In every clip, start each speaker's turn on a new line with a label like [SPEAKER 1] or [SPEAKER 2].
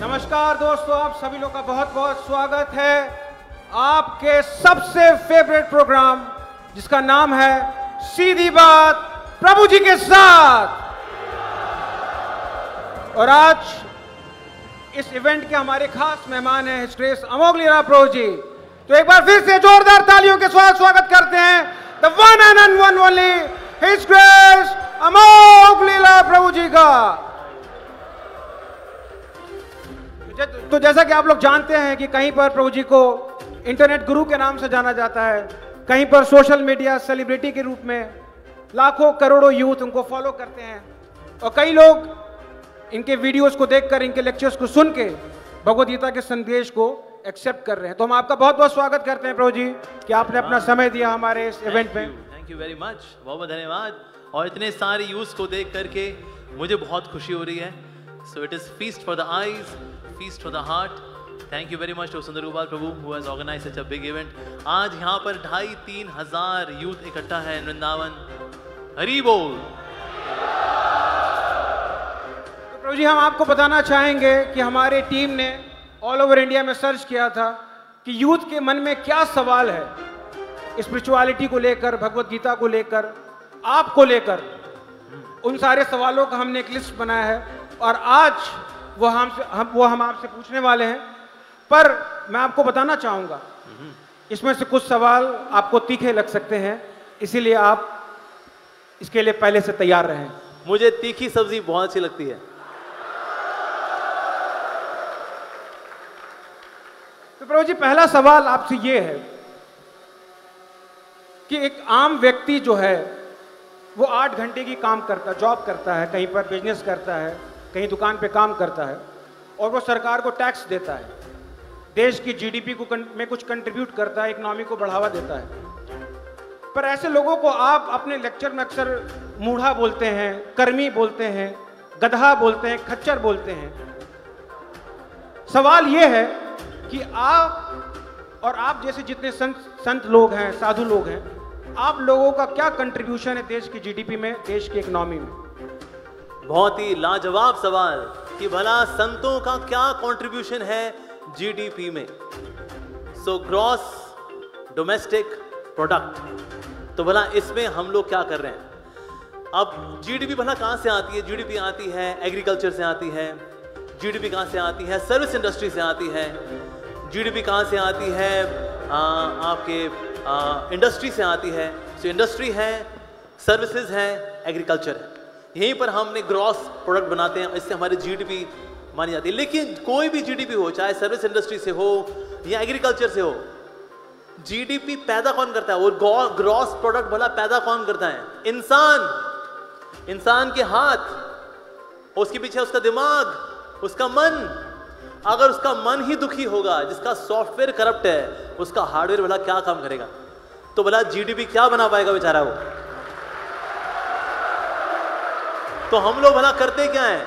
[SPEAKER 1] नमस्कार दोस्तों, आप सभी लोग का बहुत बहुत स्वागत है आपके सबसे फेवरेट प्रोग्राम जिसका नाम है सीधी बात प्रभु जी के साथ। और आज इस इवेंट के हमारे खास मेहमान हैं हिज ग्रेस अमोघ लीला प्रभु जी। तो एक बार फिर से जोरदार तालियों के साथ स्वागत करते हैं the one and one only his grace Amogh Lila Prabhu ji का। तो जैसा कि आप लोग जानते हैं कि कहीं पर प्रभु जी को इंटरनेट गुरु के नाम से जाना जाता है, कहीं पर सोशल मीडिया सेलिब्रिटी के रूप में लाखों करोड़ों यूथ उनको फॉलो करते हैं और कई लोग इनके वीडियोस को देखकर, इनके लेक्चर्स को सुन के भगवद गीता के संदेश को एक्सेप्ट कर रहे हैं। तो हम आपका बहुत बहुत स्वागत करते हैं प्रभु जी कि आपने अपना समय दिया हमारे इस इवेंट में।
[SPEAKER 2] थैंक यू वेरी मच, बहुत बहुत धन्यवाद। और इतने सारे यूथ को देख करके मुझे बहुत खुशी हो रही है। So it is feast for the eyes, feast for the heart. Thank you very much to Sundar Gopal Prabhu who has organized such a big event. आज यहाँ पर 2,500-3 हजार यूथ इकट्ठा है वृंदावन। हरी बोल।
[SPEAKER 1] तो प्रभु जी, हम आपको बताना चाहेंगे कि हमारे टीम ने ऑल ओवर इंडिया में सर्च किया था कि यूथ के मन में क्या सवाल है स्पिरिचुअलिटी को लेकर, भगवत गीता को लेकर, आपको लेकर। उन सारे सवालों का हमने एक लिस्ट बनाया है और आज वो हम आपसे पूछने वाले हैं। पर मैं आपको बताना चाहूंगा इसमें से कुछ सवाल आपको तीखे लग सकते हैं, इसीलिए आप इसके लिए पहले से तैयार रहें।
[SPEAKER 2] मुझे तीखी सब्जी बहुत अच्छी लगती है।
[SPEAKER 1] तो प्रभु जी, पहला सवाल आपसे ये है कि एक आम व्यक्ति जो है वो 8 घंटे की जॉब करता है, कहीं पर बिजनेस करता है, कहीं दुकान पे काम करता है और वो सरकार को टैक्स देता है, देश की जीडीपी को में कुछ कंट्रीब्यूट करता है, इकोनॉमी को बढ़ावा देता है। पर ऐसे लोगों को आप अपने लेक्चर में अक्सर मूढ़ा बोलते हैं, कर्मी बोलते हैं, गधा बोलते हैं, खच्चर बोलते हैं। सवाल ये है कि आप और आप जैसे जितने संत लोग हैं, साधु लोग हैं, आप लोगों का क्या कंट्रीब्यूशन है देश की जीडीपी में, देश की इकोनॉमी में?
[SPEAKER 2] बहुत ही लाजवाब सवाल कि भला संतों का क्या कंट्रीब्यूशन है जीडीपी में। So gross domestic product. तो भला इसमें हम लोग क्या कर रहे हैं? अब जीडीपी भला कहां से आती है? जीडीपी आती है एग्रीकल्चर से आती है। जीडीपी कहां से आती है? सर्विस इंडस्ट्री से आती है। जीडीपी कहां से आती है? आपके इंडस्ट्री से आती है। सो इंडस्ट्री है, सर्विसेज है, एग्रीकल्चर है। यहीं पर हमने ग्रॉस प्रोडक्ट बनाते हैं, इससे हमारी जीडीपी मानी जाती है। लेकिन कोई भी जीडीपी हो, चाहे सर्विस इंडस्ट्री से हो या एग्रीकल्चर से हो, जीडीपी पैदा कौन करता है? वो ग्रॉस प्रोडक्ट भला पैदा कौन करता है? इंसान। इंसान के हाथ, उसके पीछे उसका दिमाग, उसका मन। अगर उसका मन ही दुखी होगा, जिसका सॉफ्टवेयर करप्ट है, उसका हार्डवेयर भला क्या काम करेगा? तो भला जीडीपी क्या बना पाएगा बेचारा वो? तो हम लोग भला करते क्या है?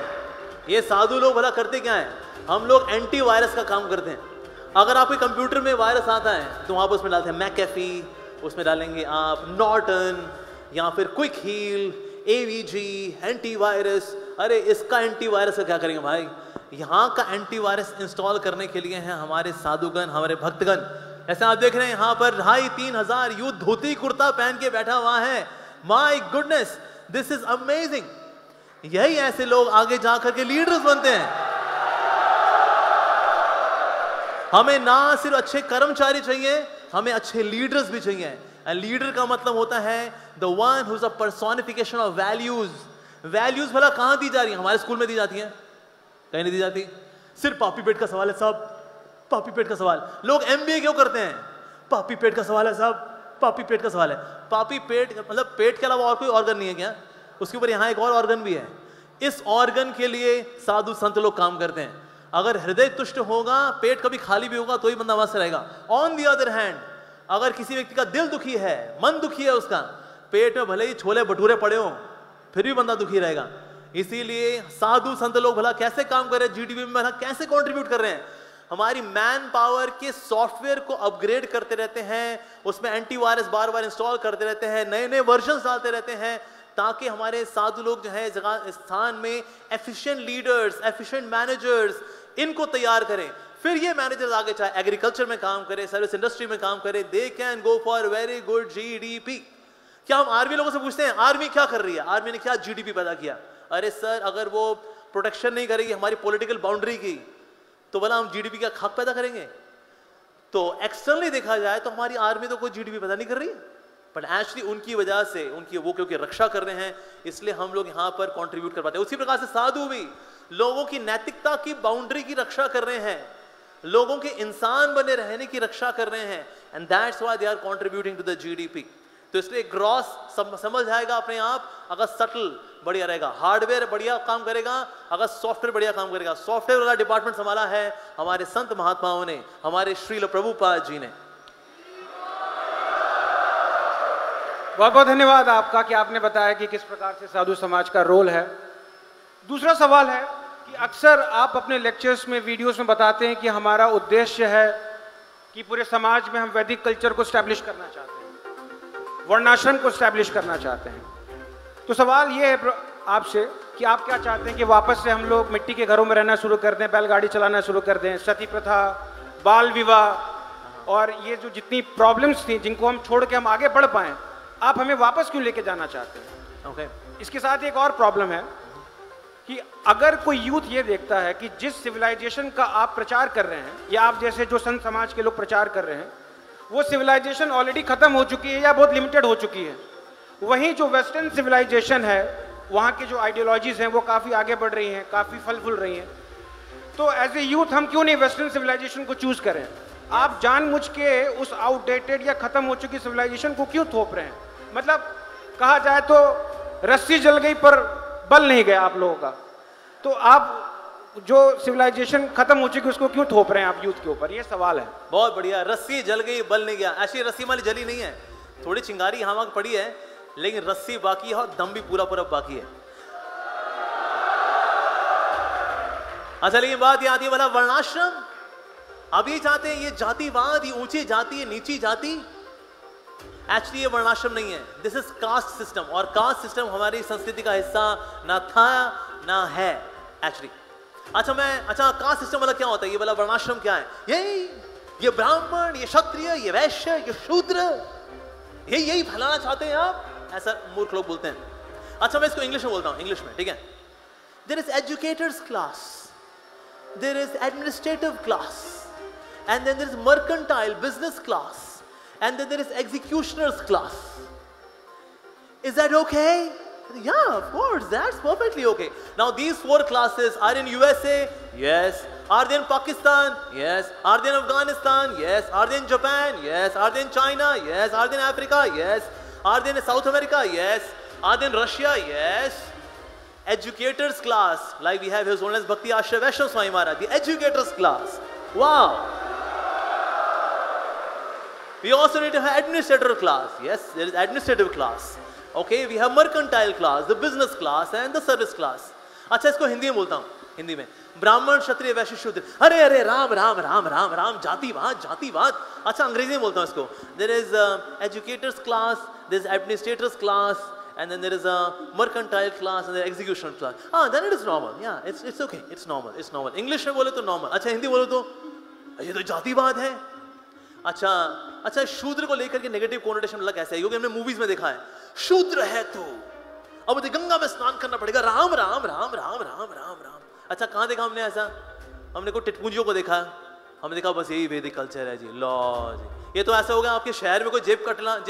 [SPEAKER 2] ये साधु लोग भला करते क्या है? हम लोग एंटी वायरस का काम करते हैं। अगर आपके कंप्यूटर में वायरस आता है तो आप उसमें डालते हैं मैकेफी, उसमें डालेंगे आप नॉर्टन या फिर quick heal, AVG, anti virus. अरे इसका एंटी वायरस का क्या करेंगे भाई? यहाँ का एंटी वायरस इंस्टॉल करने के लिए हैं हमारे साधुगण, हमारे भक्तगण। ऐसे आप देख रहे हैं यहाँ पर 2,500-3 हजार यूथ धोती कुर्ता पहन के बैठा हुआ है। My goodness, this is amazing. यही ऐसे लोग आगे जाकर के लीडर्स बनते हैं। हमें ना सिर्फ अच्छे कर्मचारी चाहिए, हमें अच्छे लीडर्स भी चाहिए। लीडर का मतलब होता है the one who is a personification of values. Values भला कहां दी जा रही है? हमारे स्कूल में दी जाती हैं? कहीं नहीं दी जाती। सिर्फ पापी पेट का सवाल है साहब, पापी पेट का सवाल। लोग एमबीए क्यों करते हैं? पापी पेट का सवाल है साहब, पापी पेट का सवाल है। पापी पेट मतलब पेट के अलावा और कोई ऑर्गन नहीं है क्या? उसके ऊपर यहाँ एक और ऑर्गन भी है। इस ऑर्गन के लिए साधु संत लोग काम करते हैं। अगर हृदय तुष्ट होगा, पेट कभी खाली भी होगा तो ही बंदा मस्त रहेगा। ऑन द अदर हैंड, अगर किसी व्यक्ति का दिल दुखी है, मन दुखी है, उसका पेट में भले ही छोले भटूरे पड़े हो, फिर भी बंदा दुखी रहेगा। इसीलिए साधु संत लोग भला कैसे काम कर रहे हैं, जीडीपी में भला कैसे कंट्रीब्यूट कर रहे हैं, हमारी मैन पावर के सॉफ्टवेयर को अपग्रेड करते रहते हैं, उसमें एंटीवायरस बार बार इंस्टॉल करते रहते हैं, नए नए वर्जन डालते रहते हैं, ताकि हमारे साधु लोग जो है जगह स्थान में एफिशिएंट लीडर्स, एफिशिएंट मैनेजर्स इनको तैयार करें। फिर ये मैनेजर्स आगे चाहे एग्रीकल्चर में काम करें, सर्विस इंडस्ट्री में काम करें, they can go for very good GDP. क्या हम आर्मी लोगों से पूछते हैं आर्मी क्या कर रही है, आर्मी ने क्या जीडीपी पैदा किया? अरे सर, अगर वो प्रोटेक्शन नहीं करेगी हमारी पॉलिटिकल बाउंड्री की, तो भला हम जीडीपी का खाक पैदा करेंगे? तो एक्सटर्नली देखा जाए तो हमारी आर्मी तो कोई जीडीपी पैदा नहीं कर रही है, बट एक्चुअली उनकी वजह से, उनकी वो क्योंकि रक्षा कर रहे हैं, इसलिए हम लोग यहाँ पर कंट्रीब्यूट कर पाते हैं। उसी प्रकार से साधु भी लोगों की नैतिकता की बाउंड्री की रक्षा कर रहे हैं, लोगों के इंसान बने रहने की रक्षा कर रहे हैं, and that's why they are contributing to the GDP. तो इसलिए ग्रॉस समझ जाएगा अपने आप, अगर सटल बढ़िया रहेगा, हार्डवेयर बढ़िया काम करेगा, अगर सॉफ्टवेयर बढ़िया काम करेगा। सॉफ्टवेयर वाला डिपार्टमेंट संभाला है हमारे संत महात्माओं ने, हमारे श्रील प्रभुपाद जी ने।
[SPEAKER 1] बहुत बहुत धन्यवाद आपका कि आपने बताया कि किस प्रकार से साधु समाज का रोल है। दूसरा सवाल है कि अक्सर आप अपने लेक्चर्स में, वीडियोस में बताते हैं कि हमारा उद्देश्य है कि पूरे समाज में हम वैदिक कल्चर को स्टैब्लिश करना चाहते हैं, वर्णाश्रम को स्टैब्लिश करना चाहते हैं। तो सवाल ये है आपसे कि आप क्या चाहते हैं कि वापस से हम लोग मिट्टी के घरों में रहना शुरू कर दें, बैलगाड़ी चलाना शुरू कर दें, सती प्रथा, बाल विवाह और ये जो जितनी प्रॉब्लम्स थी जिनको हम छोड़ के हम आगे बढ़ पाएं, आप हमें वापस क्यों लेके जाना चाहते हैं?
[SPEAKER 2] ओके।
[SPEAKER 1] इसके साथ एक और प्रॉब्लम है कि अगर कोई यूथ ये देखता है कि जिस सिविलाइजेशन का आप प्रचार कर रहे हैं या आप जैसे जो संत समाज के लोग प्रचार कर रहे हैं, वो सिविलाइजेशन ऑलरेडी खत्म हो चुकी है या बहुत लिमिटेड हो चुकी है, वहीं जो वेस्टर्न सिविलाइजेशन है वहाँ की जो आइडियोलॉजीज हैं वो काफ़ी आगे बढ़ रही हैं, काफ़ी फल फूल रही हैं, तो एज ए यूथ हम क्यों नहीं वेस्टर्न सिविलाइजेशन को चूज करें? आप जानबूझ के उस आउटडेटेड या खत्म हो चुकी सिविलाइजेशन को क्यों थोप रहे हैं? मतलब कहा जाए तो रस्सी जल गई पर बल नहीं गया आप लोगों का, तो आप जो सिविलाइजेशन खत्म हो चुकी उसको क्यों थोप रहे हैं आप यूथ के ऊपर? ये सवाल है।
[SPEAKER 2] बहुत बढ़िया, रस्सी जल गई बल नहीं गया। ऐसी रस्सी वाली जली नहीं है, थोड़ी चिंगारी यहाँ वहाँ पड़ी है, लेकिन रस्सी बाकी है और दम भी पूरा पूरा बाकी है। अच्छा, लेकिन बात ये आती है वाला वर्णाश्रम, अब ये चाहते हैं ये जातिवाद, ये ऊंची जाति, ये नीची जाति। एक्चुअली ये वर्णाश्रम नहीं है, दिस इज कास्ट सिस्टम, और कास्ट सिस्टम हमारी संस्कृति का हिस्सा ना था ना है एक्चुअली। अच्छा कास्ट सिस्टम वाला क्या होता है? ये वाला वर्णाश्रम क्या है? ये ब्राह्मण, ये क्षत्रिय, ये वैश्य, ये शूद्र, यही फैलाना चाहते हैं आप, ऐसा मूर्ख लोग बोलते हैं। अच्छा, मैं इसको इंग्लिश में बोलता हूं, इंग्लिश में, ठीक है? There is educators class, there is administrative class, and then there is mercantile business class, and then there is executioners class. Is that okay? Yeah, of course, that's perfectly okay. Now these four classes are in USA? Yes. Are they in Pakistan? Yes. Are they in Afghanistan? Yes. Are they in Japan? Yes. Are they in China? Yes. Are they in Africa? Yes. Are they in South America? Yes. Are they in Russia? Yes. Educators class, like we have his own as Bhakti Ashray Vaishnav Swami Maharaj, the educators class. Wow. We also need to have administrator class. Yes, there is administrative class. Okay, we have mercantile class, the business class and the service class. अच्छा, इसको हिंदी में बोलता हूँ, हिंदी में ब्राह्मण, क्षत्रिय, वैश्य, शूद्र। अरे राम राम राम राम राम, जातिवाद जातिवाद। अच्छा, अंग्रेजी में बोलता हूँ इसको। There is educators class, there is administrators class, and then there is a mercantile class and the execution class. Then it is normal. Yeah, it's okay, it's normal. English में बोले तो normal. अच्छा, हिंदी बोले तो ये तो जातिवाद है। अच्छा, शूद्र को लेकर के नेगेटिव कोनोटेशन अलग कैसे है? क्योंकि हमने मूवीज में देखा है, शूद्र है तू, अब तो गंगा में स्नान करना पड़ेगा, राम राम राम राम राम राम राम। अच्छा, कहाँ देखा हमने ऐसा? हमने कोई टिटपुंजियों को देखा, हमने देखा बस यही वैदिक कल्चर है जी, लो जी। ये तो ऐसा हो गया, आपके शहर में कोई जेब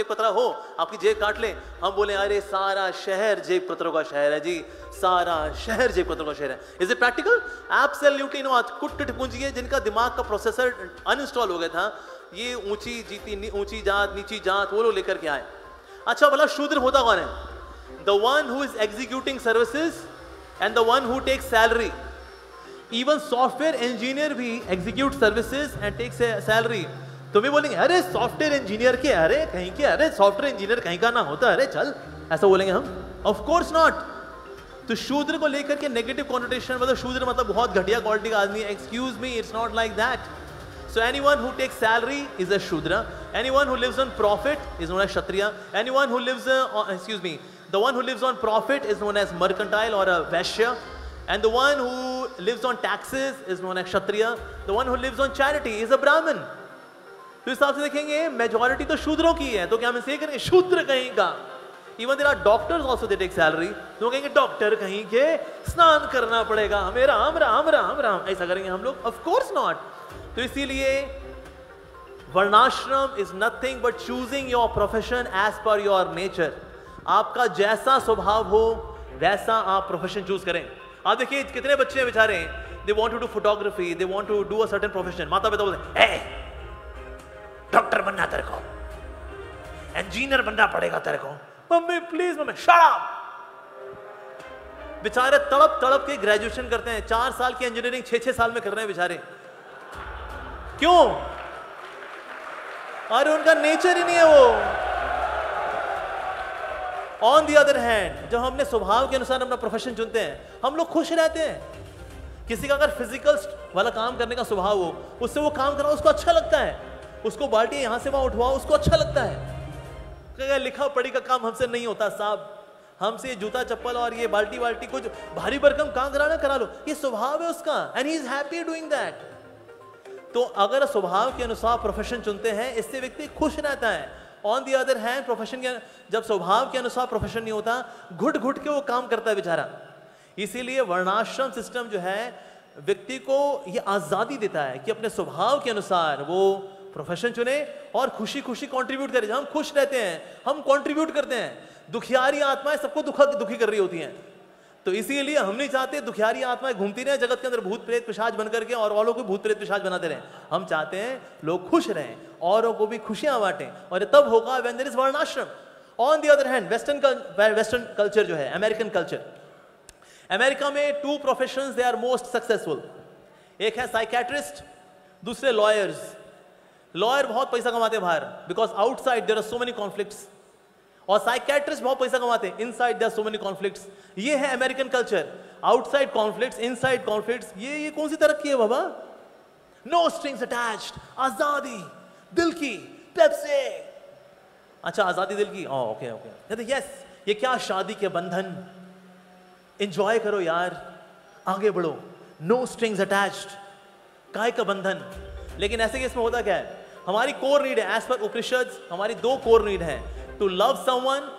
[SPEAKER 2] कतरा हो, आपकी जेब काट ले, हम बोले अरे सारा शहर जेब कतरों का शहर है जी, सारा शहर जेब कतरों का शहर है। Is it practical? Absolutely not. कुछ टिटपुंजी है जिनका दिमाग का प्रोसेसर अनइंस्टॉल हो गया था, ये ऊंची जात नीची जात वो लोग लेकर के आए। अच्छा, भला शूद्र होता कौन है? The one who is executing services and the one who takes salary. Even software engineer भी execute services and takes salary. तुम भी बोलेंगे अरे सॉफ्टवेयर इंजीनियर के, अरे कहीं के, अरे सॉफ्टवेयर इंजीनियर कहीं का ना होता, अरे चल, ऐसा बोलेंगे हम? Of course not. तो शूद्र को लेकर के नेगेटिव कॉन्नोटेशन, मतलब शूद्र मतलब बहुत घटिया क्वालिटी का आदमी, excuse me, it's not like that. So anyone who takes salary is a Shudra. Anyone who lives on profit is known as Kshatriya. Anyone who lives the one who lives on profit is known as mercantile or a Vaishya. And the one who lives on taxes is known as Kshatriya. The one who lives on charity is a Brahmin. तो इस हिसाब से देखेंगे majority तो शूद्रों की है, तो क्या हम इसे करेंगे शूद्र कहीं का? Even there are doctors also they take salary. तो कहेंगे डॉक्टर कहीं के, स्नान करना पड़ेगा हमें, राम राम राम राम, ऐसा करेंगे हम लोग? Of course not. तो इसीलिए वर्णाश्रम is nothing but choosing your profession as per your nature. आपका जैसा स्वभाव हो वैसा आप प्रोफेशन चूज करें। आप देखिए कितने बच्चे बेचारे, they want to do photography, they want to do a certain profession, माता पिता बोलते हैं डॉक्टर बनना तेरे को, इंजीनियर बनना पड़ेगा तेरे को, mummy please mummy shut up. बेचारे तड़प तड़प के ग्रेजुएशन करते हैं, 4 साल की इंजीनियरिंग 6-6 साल में कर रहे हैं बेचारे। क्यों? अरे उनका नेचर ही नहीं है वो। ऑन द अदर हैंड, जब हमने स्वभाव के अनुसार अपना प्रोफेशन चुनते हैं, हम लोग खुश रहते हैं। किसी का अगर फिजिकल वाला काम करने का स्वभाव हो, उससे वो काम करना उसको अच्छा लगता है, उसको बाल्टी यहां से वहां उठवाओ उसको अच्छा लगता है। लिखा पढ़ी का काम हमसे नहीं होता साहब, हमसे जूता चप्पल और ये बाल्टी वाल्टी कुछ भारी भरकम काम कराना करा लो, ये स्वभाव है उसका, and he is happy doing that. तो अगर स्वभाव के अनुसार प्रोफेशन चुनते हैं, इससे व्यक्ति खुश रहता है। On the other hand profession के, जब स्वभाव के अनुसार प्रोफेशन नहीं होता, घुट घुट के वो काम करता है बेचारा। इसीलिए वर्णाश्रम सिस्टम जो है व्यक्ति को ये आजादी देता है कि अपने स्वभाव के अनुसार वो प्रोफेशन चुने और खुशी खुशी कंट्रीब्यूट करे। जब हम खुश रहते हैं हम कंट्रीब्यूट करते हैं। दुखियारी आत्माएं सबको दुखी कर रही होती हैं, तो इसीलिए हम नहीं चाहते दुखियारी आत्माएं घूमती रहे जगत के अंदर भूत प्रेत पिशाच बन करके और औरों को भूत प्रेत पिशाच बनाते रहे। हम चाहते हैं लोग खुश रहें, औरों को भी खुशियां बांटें, और तब होगा व्हेन देयर इज वर्णाश्रम। On the other hand western culture जो है, अमेरिकन कल्चर, अमेरिका में 2 professions they are most successful. एक है साइकेट्रिस्ट, दूसरे लॉयर्स। लॉयर बहुत पैसा कमाते हैं बाहर, because outside there are so many conflicts, और साइकेट्रिस्ट बहुत पैसा कमाते हैं, inside there are so many conflicts. ये है American culture, outside conflicts, inside conflicts. ये कौन सी तरक्की है बाबा? नो स्ट्रिंग्स अटैच्ड, आजादी दिल की, पेप्सी। अच्छा आजादी दिल की, ओके ओके, यस, ये क्या शादी के बंधन, एंजॉय करो यार, आगे बढ़ो, नो स्ट्रिंग्स अटैच्ड, काय का बंधन। लेकिन ऐसे केस में होता क्या है, हमारी कोर नीड है, एज पर उपनिषद हमारी 2 कोर नीड है, to love someone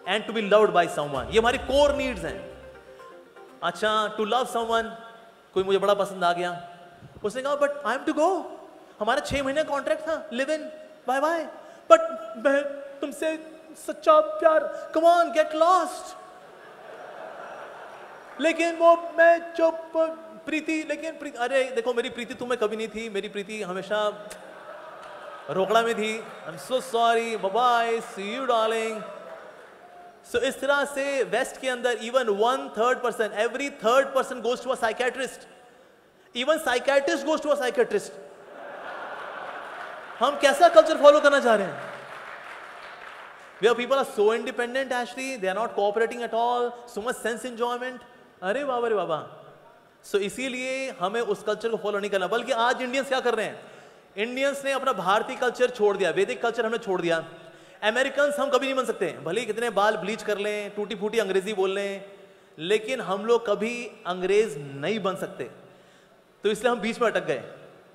[SPEAKER 2] and to be loved by someone. ये हमारी कोर नीड्स हैं। अच्छा, टू लव समवन, कोई मुझे बड़ा पसंद आ गया, उसने कहा but I am to go, हमारा 6 महीने कॉन्ट्रैक्ट था, live in, bye bye, but मैं तुमसे सच्चा प्यार, कम ऑन गेट लॉस्ट। लेकिन वो मैं जो प्रीति, लेकिन अरे देखो मेरी प्रीति तुम्हें कभी नहीं थी, मेरी प्रीति हमेशा रोकड़ा में थी, I am so sorry, bye bye, see you darling. So इस तरह से वेस्ट के अंदर even 1/3 person, every 3rd person goes to a psychiatrist, even psychiatrist goes to a psychiatrist. हम कैसा कल्चर फॉलो करना चाह रहे हैं? Where people are so independent, actually they are not cooperating at all, so much sense enjoyment. अरे बाबा रे बाबा। सो इसीलिए हमें उस कल्चर को फॉलो नहीं करना, बल्कि आज इंडियंस क्या कर रहे हैं, इंडियंस ने अपना भारतीय कल्चर छोड़ दिया, वैदिक कल्चर हमने छोड़ दिया। अमेरिकन्स हम कभी नहीं बन सकते, भले ही कितने बाल ब्लीच कर लें, टूटी फूटी अंग्रेजी बोल लें, लेकिन हम लोग कभी अंग्रेज नहीं बन सकते। तो इसलिए हम बीच में अटक गए,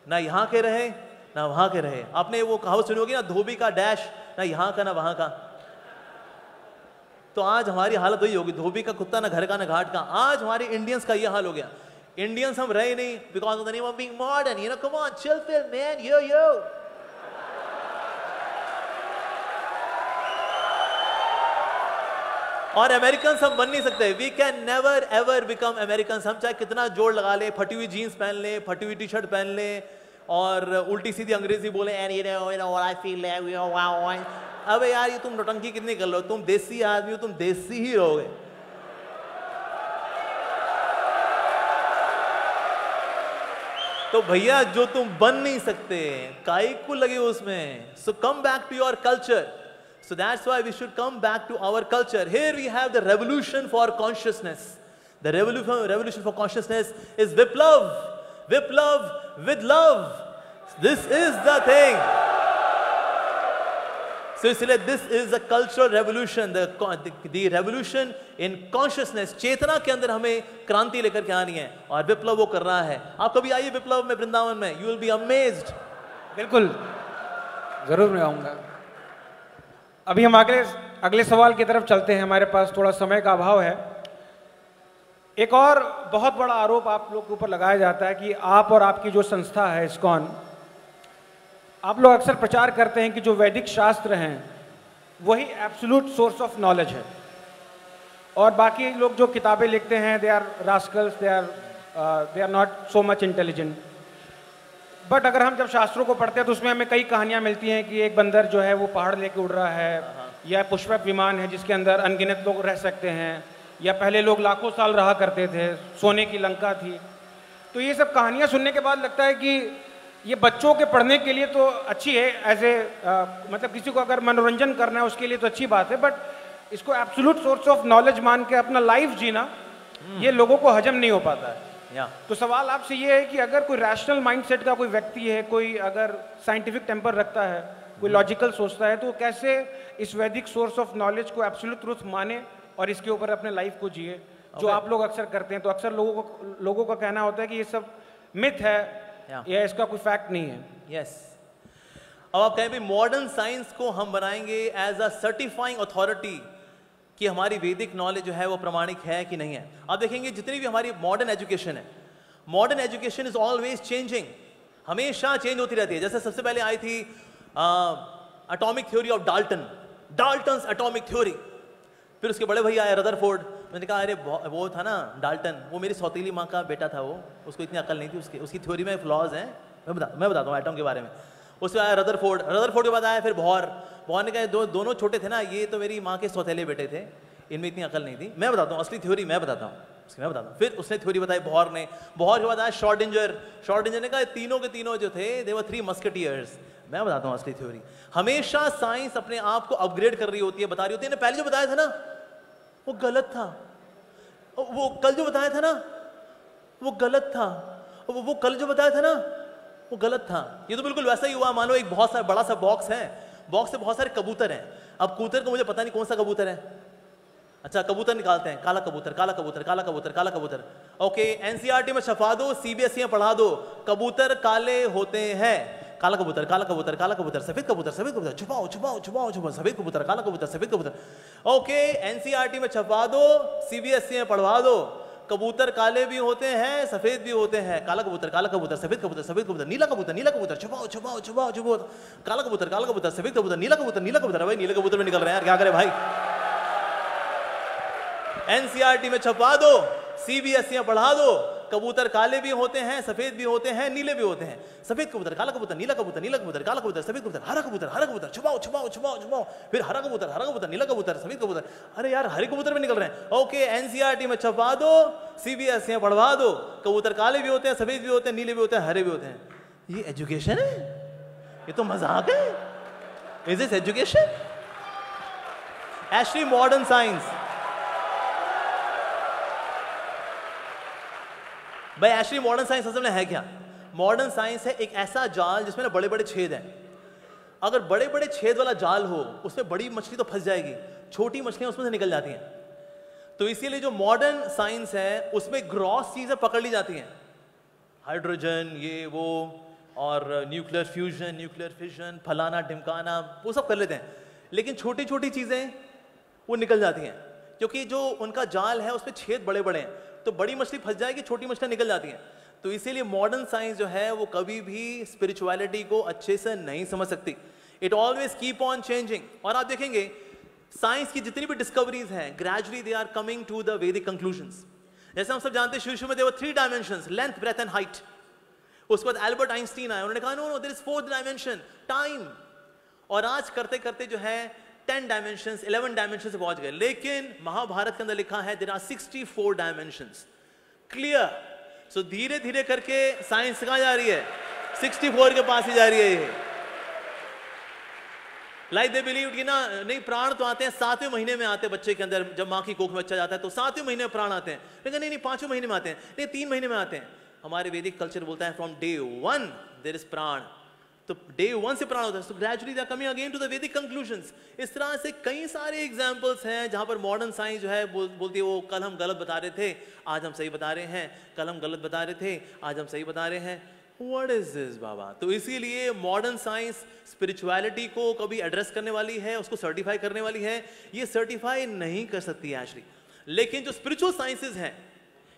[SPEAKER 2] ना यहाँ के रहे ना वहाँ के रहे। आपने वो कहावत सुनी होगी ना, धोबी का डैश, ना यहाँ का ना वहाँ का। तो आज हमारी हालत वही होगी, धोबी का कुत्ता ना घर का ना घाट का। आज हमारे इंडियंस का ये हाल हो गया। इंडियंस हम रहे नहीं because of the name of being modern, you know, come on chill pill man, yo yo. और अमेरिकन्स हम बन नहीं सकते, we can never ever become Americans. हम चाहे कितना जोड़ लगा ले, फटी हुई जीन्स पहन ले, फटी हुई टी शर्ट पहन ले और उल्टी सीधी अंग्रेजी बोले, and you know what I feel like, you know wow. अबे यार ये तुम नौटंकी कितनी कर लो, तुम देसी आदमी हो, तुम देसी ही रहोगे। तो भैया जो तुम बन नहीं सकते काहे को लगे उसमें. So come back to your culture. So that's why we should come back to our culture. Here we have the revolution for consciousness. The revolution for consciousness is Viplav. Viplav with love. This is the thing. So इसलिए this is the cultural revolution, the revolution in consciousness. चेतना के अंदर हमें क्रांति लेकर के आनी है और विप्लव वो कर रहा है. आप कभी आइए विप्लव में वृंदावन में. You will be amazed.
[SPEAKER 1] बिल्कुल जरूर मैं आऊँगा. अभी हम अगले सवाल की तरफ चलते हैं. हमारे पास थोड़ा समय का अभाव है. एक और बहुत बड़ा आरोप आप लोग के ऊपर लगाया जाता है कि आप और आपकी जो संस्था है इस्कॉन, आप लोग अक्सर प्रचार करते हैं कि जो वैदिक शास्त्र हैं वही एब्सोल्यूट सोर्स ऑफ नॉलेज है और बाकी लोग जो किताबें लिखते हैं they are rascals, they are not so much intelligent. But अगर हम जब शास्त्रों को पढ़ते हैं तो उसमें हमें कई कहानियां मिलती हैं कि एक बंदर जो है वो पहाड़ लेके उड़ रहा है, या पुष्पक विमान है जिसके अंदर अनगिनत लोग रह सकते हैं, या पहले लोग लाखों साल रहा करते थे, सोने की लंका थी. तो ये सब कहानियां सुनने के बाद लगता है कि ये बच्चों के पढ़ने के लिए तो अच्छी है, एज ए मतलब किसी को अगर मनोरंजन करना है उसके लिए तो अच्छी बात है, बट इसको एब्सोल्यूट सोर्स ऑफ नॉलेज मान के अपना लाइफ जीना ये लोगों को हजम नहीं हो पाता है. तो सवाल आपसे ये है कि अगर कोई रैशनल माइंडसेट का कोई व्यक्ति है, कोई अगर साइंटिफिक टेम्पर रखता है, कोई लॉजिकल सोचता है, तो कैसे इस वैदिक सोर्स ऑफ नॉलेज को एब्सोल्यूट ट्रूथ माने और इसके ऊपर अपने लाइफ को जिए, जो आप लोग अक्सर करते हैं. तो अक्सर लोगों का कहना होता है कि ये सब मिथ है या इसका कोई फैक्ट नहीं है.
[SPEAKER 2] यस. अब आप कहें भी मॉडर्न साइंस को हम बनाएंगे एज अ सर्टिफाइंग अथॉरिटी कि हमारी वैदिक नॉलेज जो है वो प्रमाणिक है कि नहीं है. आप देखेंगे जितनी भी हमारी मॉडर्न एजुकेशन है, modern education is always changing, हमेशा चेंज होती रहती है. जैसे सबसे पहले आई थी atomic theory of Dalton's atomic theory. फिर उसके बड़े भैया आए रदरफोर्ड. मैंने कहा अरे वो था ना डाल्टन, वो मेरी सौतीली माँ का बेटा था, वो उसको इतनी अकल नहीं थी, उसकी थ्योरी में फ्लॉज हैं. मैं बताता हूँ एटम के बारे में. उससे आया रदरफोर्ड के बाद आया फिर बॉर ने कहा दोनों छोटे थे ना, ये तो मेरी माँ के सौतेले बेटे थे, इनमें इतनी अकल नहीं थी. मैं बताता हूँ असली थ्योरी, मैं बताता हूँ. फिर उसने थ्योरी बताई बॉर के बाद आया शॉर्डिंजर ने कहा तीनों के तीनों जो थे दे वर 3 मस्केटियर्स. मैं बताता हूँ असली थ्योरी. हमेशा साइंस अपने आप को अपग्रेड कर रही होती है, बता रही होती है. पहले जो बताया था ना वो गलत था, वो कल जो बताया था ना वो गलत था, वो कल जो बताया था ना वो गलत था. ये तो बिल्कुल वैसा ही हुआ. मानो एक बहुत सा बड़ा सा बॉक्स है, बॉक्स से बहुत सारे कबूतर हैं. अब कबूतर को मुझे पता नहीं कौन सा कबूतर है. अच्छा कबूतर निकालते हैं, काला कबूतर काला कबूतर काला कबूतर काला कबूतर. ओके एनसीईआरटी में छपा दो, सीबीएसई में पढ़ा दो, कबूतर काले होते हैं. काला कबूतर काला कबूतर काला कबूतर सफेद कबूतर छुपाओ छुपाओ छुपाओ छुपाओ सफेद कबूतर काला कबूतर सफेद कबूतर. ओके एनसीईआरटी में छपा दो, सीबीएसई में पढ़वा दो, कबूतर काले भी होते हैं सफेद भी होते हैं. काला कबूतर सफेद कबूतर नीला कबूतर छुपाओ छुपाओ छुपाओ छुपाओ. काला कबूतर सफेद कबूतर नीला कबूतर. भाई नीले कबूतर में निकल रहे हैं यार, क्या करें भाई. एनसीईआरटी में छपा दो, सीबीएसई में पढ़ा दो, कबूतर काले भी होते हैं सफेद भी होते हैं नीले भी होते हैं. सफेद कबूतर काला कबूतर नीला कबूतर काला कबूतर सफेद कबूतर हरा कबूतर छुपाओ छुपाओ छुपाओ छुपाओ. फिर हरा कबूतर नीला कबूतर सफेद कबूतर. अरे यार हरे कबूतर में निकल रहे हैं. ओके एनसीईआरटी में छपा दो, सीबीएसई में पढ़वा दो, कबूतर काले भी होते हैं सफेद भी होते हैं नीले भी होते हैं हरे भी होते हैं. ये एजुकेशन है? ये तो मजाक है. Is this education? Actually modern science भाई, एक्चुअली मॉडर्न साइंस असल में है क्या? मॉडर्न साइंस है एक ऐसा जाल जिसमें ना बड़े बड़े छेद हैं. अगर बड़े बड़े छेद वाला जाल हो उसमें बड़ी मछली तो फंस जाएगी, छोटी मछलियां उसमें से निकल जाती हैं. तो इसीलिए जो मॉडर्न साइंस है उसमें ग्रॉस चीजें पकड़ ली जाती हैं, हाइड्रोजन ये वो और न्यूक्लियर फ्यूजन न्यूक्लियर फिशन फलाना ढिमकाना वो सब कर लेते हैं. लेकिन छोटी छोटी चीजें वो निकल जाती हैं क्योंकि जो उनका जाल है उसमें छेद बड़े बड़े हैं. तो बड़ी मछली फंस जाएगी, छोटी मछलियां निकल जाती हैं. तो इसीलिए मॉडर्न साइंस जो है वो कभी भी स्पिरिचुअलिटी को अच्छे से नहीं समझ सकती. It always keep on changing. और आप देखेंगे साइंस की जितनी भी डिस्कवरीज हैं gradually they are coming to the Vedic conclusions. जैसे हम सब जानते हैं शुरू में there were 3 dimensions, length breath and height. उसके बाद एल्बर्ट आइंस्टीन आए, उन्होंने कहा no there is 4th dimension time. और आज करते करते जो है 10 डायमेंशंस 11 डायमेंशन से पहुंच गए. लेकिन महाभारत के अंदर लिखा है there are 64 dimensions. Clear so धीरे धीरे करके साइंस कहाँ जा रही है? 64 के पास ही जा रही है ये। लाइक दे बिलीव कि ना नहीं, प्राण तो आते हैं 7वें महीने में आते हैं बच्चे के अंदर, जब माँ की कोख में बच्चा जाता है तो 7वें महीने में प्राण आते हैं। लेकिन नहीं 5वें महीने में आते हैं, नहीं 3 महीने में आते हैं। हमारे वैदिक कल्चर बोलता है फ्रॉम डे 1 देयर इज प्राण, तो डे 1 से प्राण होता है। So gradually they are coming again to the Vedic conclusions. इस तरह से कई सारे एग्जांपल्स हैं जहां पर मॉडर्न साइंस जो है बोलती है वो कल हम गलत बता रहे थे, आज हम सही बता रहे हैं, कल हम गलत बता रहे थे, आज हम सही बता रहे हैं। What is this बाबा? तो इसीलिए मॉडर्न साइंस स्पिरिचुअलिटी को कभी एड्रेस करने वाली है, उसको सर्टिफाई करने वाली है, ये सर्टिफाई नहीं कर सकती है एक्चुअली। लेकिन जो स्पिरिचुअल साइंसेस हैं,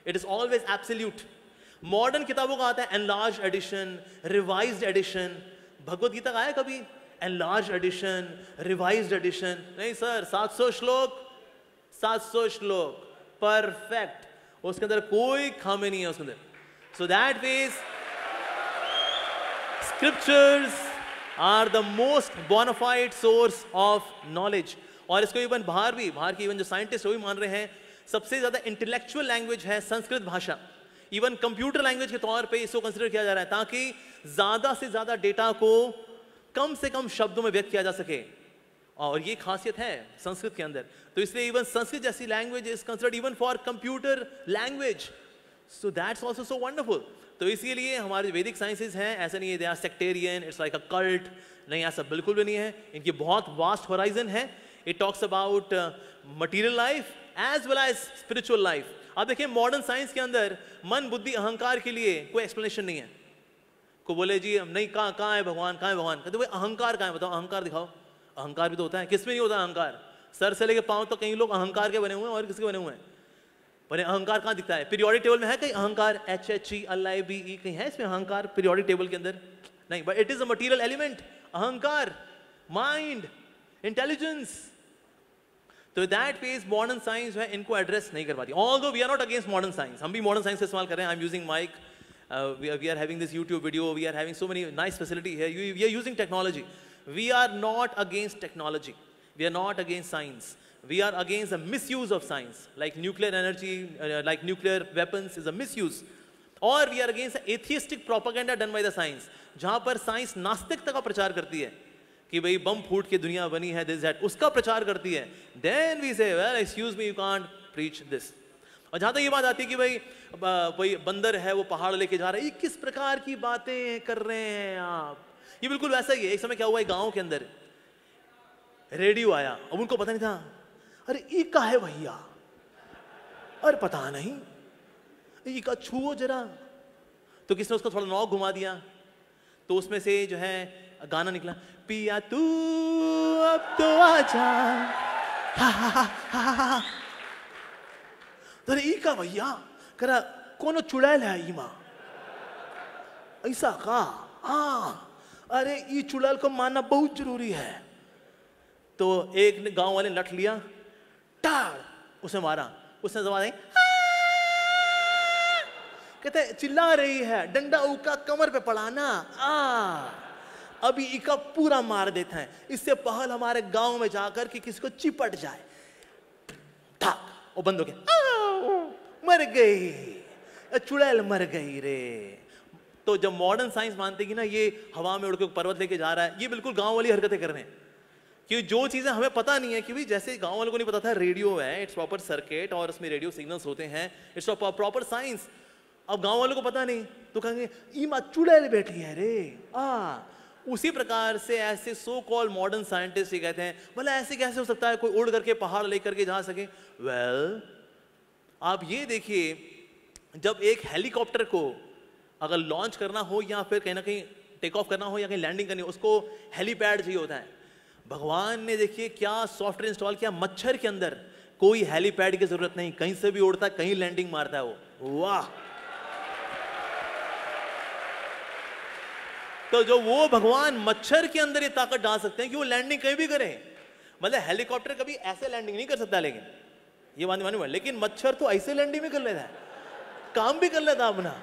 [SPEAKER 2] it is always absolute. Modern किताबों का आता है enlarge addition, revised addition. Bhagavad Gita का आया कभी एनलार्ज एडिशन, रिवाइज्ड एडिशन? नहीं सर, 700 श्लोक, 700 श्लोक परफेक्ट, उसके अंदर कोई खामी नहीं है उसके अंदर। So that means Scriptures are the most bona fide source of knowledge। और इसको इवन बाहर की इवन जो साइंटिस्ट वो भी मान रहे हैं, सबसे ज्यादा इंटेलेक्चुअल लैंग्वेज है संस्कृत भाषा। इवन कंप्यूटर लैंग्वेज के तौर पे इसको कंसिडर किया जा रहा है, ताकि ज्यादा से ज्यादा डेटा को कम से कम शब्दों में व्यक्त किया जा सके, और ये खासियत है संस्कृत के अंदर। तो इसलिए इवन संस्कृत जैसी language is considered even for computer language. So that's also so wonderful. तो इसीलिए हमारे वैदिक साइंसेज हैं, ऐसा नहीं है they are sectarian, it's like a cult, नहीं ऐसा बिल्कुल भी नहीं है। इनकी बहुत वास्ट होराइजन है। It talks about material life as well as spiritual life. अब देखिए मॉडर्न साइंस के अंदर मन बुद्धि अहंकार के लिए कोई एक्सप्लेनेशन नहीं है। को बोले जी नहीं कहाँ है भगवान, कहाँ है भगवान, कहते भाई अहंकार कहाँ है, बताओ अहंकार दिखाओ। अहंकार भी तो होता है, किसमें नहीं होता अहंकार? सर से लेके पांव तो कई लोग अहंकार के बने हुए हैं, और किसके बने हुए हैं? पर अहंकार कहाँ दिखता है? पीरियोडिक टेबल में है कहीं अहंकार? HHELIBE कहीं है इसमें अहंकार पीरियोडिक टेबल के अंदर? नहीं, but it is a material element. अहंकार, माइंड, इंटेलिजेंस। तो दैट फेज मॉडर्न साइंस है इनको एड्रेस नहीं कर पाती। Although we are not against modern science, हम भी मॉडर्न साइंस इस्तेमाल कर रहे हैं। I am using mic, we are having this YouTube video, we are having so many nice facility है, we are using technology. We are not against technology, we are not against science. We are against the misuse of science, like nuclear energy, like nuclear weapons is a misuse. Or we are against the atheistic propaganda done by the science, जहाँ पर science नास्तिकता का प्रचार करती है कि भाई बम फूट के दुनिया बनी है, this that, उसका प्रचार करती है। Then we say, well, excuse me, you can't preach this. और जहाँ तक ये बात आती है कि भाई बंदर है वो पहाड़ लेके जा रहा है, ये किस प्रकार की बातें कर रहे हैं आप? ये बिल्कुल वैसा ही है। एक समय क्या हुआ, गाँव के अंदर रेडियो आया, अब उनको पता नहीं था, अरे ई का है भैया, अरे पता नहीं ई का छुओ जरा। तो किसने उसको थोड़ा नौक घुमा दिया, तो उसमें से जो है गाना निकला, पिया तू अब तो आजा, हा हा हा हा हा। तो अरे ई का भैया करा कोनो चुड़ैल है ई माँ, ऐसा का? हाँ, अरे ई चुड़ैल को मानना बहुत जरूरी है। तो एक ने गांव वाले लठ लिया, टाड़ उसे मारा, उसने जवाब दी, कहते चिल्ला रही है, डंडा उका कमर पे पड़ाना, अभी इका पूरा मार देते हैं, इससे पहल हमारे गांव में जाकर कि किसी को चिपट जाए। ठाक वो बंद हो गया, मर गई चुड़ैल, मर गई रे। तो जब मॉडर्न साइंस मानते कि ना ये हवा में उड़ के पर्वत लेके जा रहा है, ये बिल्कुल गांव वाली हरकतें कर रहे हैं। कि जो चीजें हमें पता नहीं है, कि भाई जैसे गांव वालों को नहीं पता था रेडियो है, इट्स प्रॉपर सर्किट और उसमें रेडियो सिग्नल्स होते हैं, इट्स प्रॉपर साइंस। अब गांव वालों को पता नहीं तो कहेंगे ईमा चुड़ैल बैठी है रे। उसी प्रकार से ऐसे सो कॉल मॉडर्न साइंटिस्ट ये कहते हैं, भला ऐसे कैसे हो सकता है कोई उड़ करके पहाड़ लेकर के जा सके? वेल, आप ये देखिए, जब एक हेलीकॉप्टर को अगर लॉन्च करना हो या फिर कहीं ना कहीं टेक ऑफ करना हो या कहीं लैंडिंग करनी हो, उसको हेलीपैड चाहिए होता है। भगवान ने देखिए क्या सॉफ्टवेयर इंस्टॉल किया, मच्छर के अंदर कोई हेलीपैड की जरूरत नहीं, कहीं से भी उड़ता है, कहीं लैंडिंग मारता है वो। वाह! तो जो वो भगवान मच्छर के अंदर ये ताकत डाल सकते हैं कि वो लैंडिंग कहीं भी करे। मतलब हेलीकॉप्टर कभी ऐसे लैंडिंग नहीं कर सकता, लेकिन ये मालूम है, लेकिन मच्छर तो ऐसे लैंडिंग भी कर लेता है, काम भी कर लेता अपना।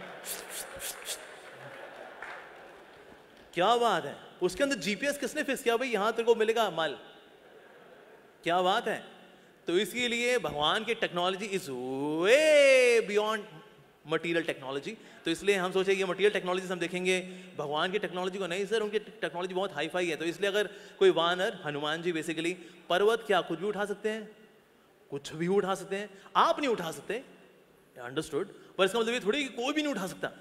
[SPEAKER 2] क्या बात है! उसके अंदर जीपीएस किसने फिक्स किया भाई यहां तेरे को मिलेगा माल? क्या बात है! तो इसके लिए भगवान की technology is way beyond material technology. तो इसलिए हम सोचे ये मटीरियल टेक्नोलॉजी हम देखेंगे, भगवान की टेक्नोलॉजी को नहीं सर, उनकी टेक्नोलॉजी बहुत हाई फाई है। तो इसलिए अगर कोई वानर, हनुमान जी बेसिकली, पर्वत क्या कुछ भी उठा सकते हैं? कुछ भी उठा सकते हैं। आप नहीं उठा सकते, अंडरस्टूड, पर इसका मतलब ये थोड़ी कि कोई भी नहीं उठा सकता।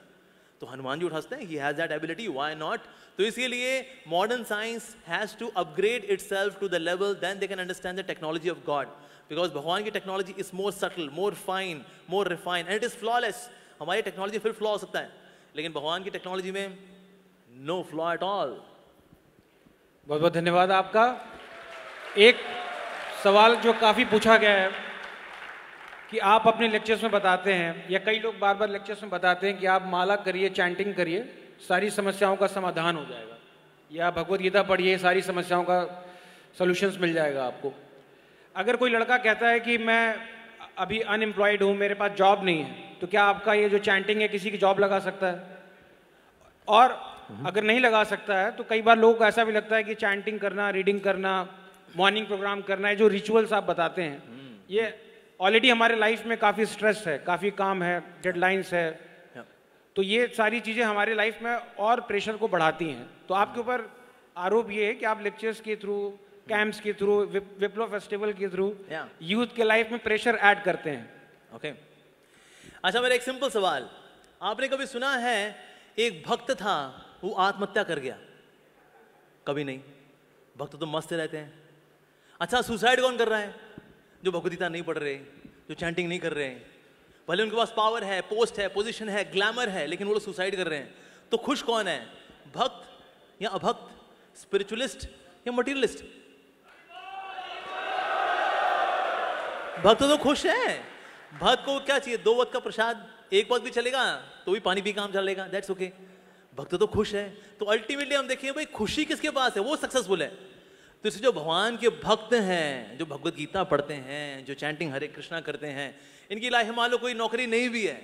[SPEAKER 2] तो हनुमान जी उठा सकते हैं, he has that ability, why not? तो इसीलिए modern science has to upgrade itself to the level, then they can understand the technology of God, because भगवान की technology is more subtle, more fine, more refine, and it is flawless. हमारी technology फिर flaw हो सकता है, लेकिन भगवान की टेक्नोलॉजी में नो फ्लॉ एट ऑल।
[SPEAKER 1] बहुत बहुत धन्यवाद आपका। एक सवाल जो काफ़ी पूछा गया है कि आप अपने लेक्चर्स में बताते हैं, या कई लोग बार बार लेक्चर्स में बताते हैं कि आप माला करिए, चैंटिंग करिए, सारी समस्याओं का समाधान हो जाएगा, या भगवद गीता पढ़िए, सारी समस्याओं का सॉल्यूशंस मिल जाएगा आपको। अगर कोई लड़का कहता है कि मैं अभी अनएम्प्लॉयड हूँ, मेरे पास जॉब नहीं है, तो क्या आपका ये जो चैंटिंग है किसी की जॉब लगा सकता है? और अगर नहीं लगा सकता है तो कई बार लोगों को ऐसा भी लगता है कि चैंटिंग करना, रीडिंग करना, मॉर्निंग प्रोग्राम करना है, जो रिचुअल्स आप बताते हैं, ये ऑलरेडी हमारे लाइफ में काफ़ी स्ट्रेस है, काफ़ी काम है, डेडलाइंस है, तो ये सारी चीज़ें हमारे लाइफ में और प्रेशर को बढ़ाती हैं। तो आपके ऊपर आरोप ये है कि आप लेक्चर्स के थ्रू, कैंप्स के थ्रू, विप्लव फेस्टिवल के थ्रू यूथ के लाइफ में प्रेशर ऐड करते हैं।
[SPEAKER 2] ओके, अच्छा मेरा एक सिंपल सवाल, आपने कभी सुना है एक भक्त था वो आत्महत्या कर गया? कभी नहीं। भक्त तो मस्त रहते हैं। अच्छा, सुसाइड कौन कर रहा है? जो भगवद गीता नहीं पढ़ रहे, जो चैंटिंग नहीं कर रहे हैं, भले उनके पास पावर है, पोस्ट है, पोजीशन है, ग्लैमर है, लेकिन वो लोग सुसाइड कर रहे हैं। तो खुश कौन है, भक्त या अभक्त, स्पिरिचुअलिस्ट या मटीरियलिस्ट? भक्त तो खुश है। भक्त को क्या चाहिए? 2 वक्त का प्रसाद, 1 वक्त भी चलेगा तो भी पानी पी काम चलेगा, दैट्स ओके। भक्त तो खुश है। तो अल्टीमेटली हम देखें भाई खुशी किसके पास है, वो सक्सेसफुल है। तो इससे जो भगवान के भक्त हैं, जो भगवद गीता पढ़ते हैं, जो चैंटिंग हरे कृष्णा करते हैं, इनकी लाइफ मान लो कोई नौकरी नहीं भी है,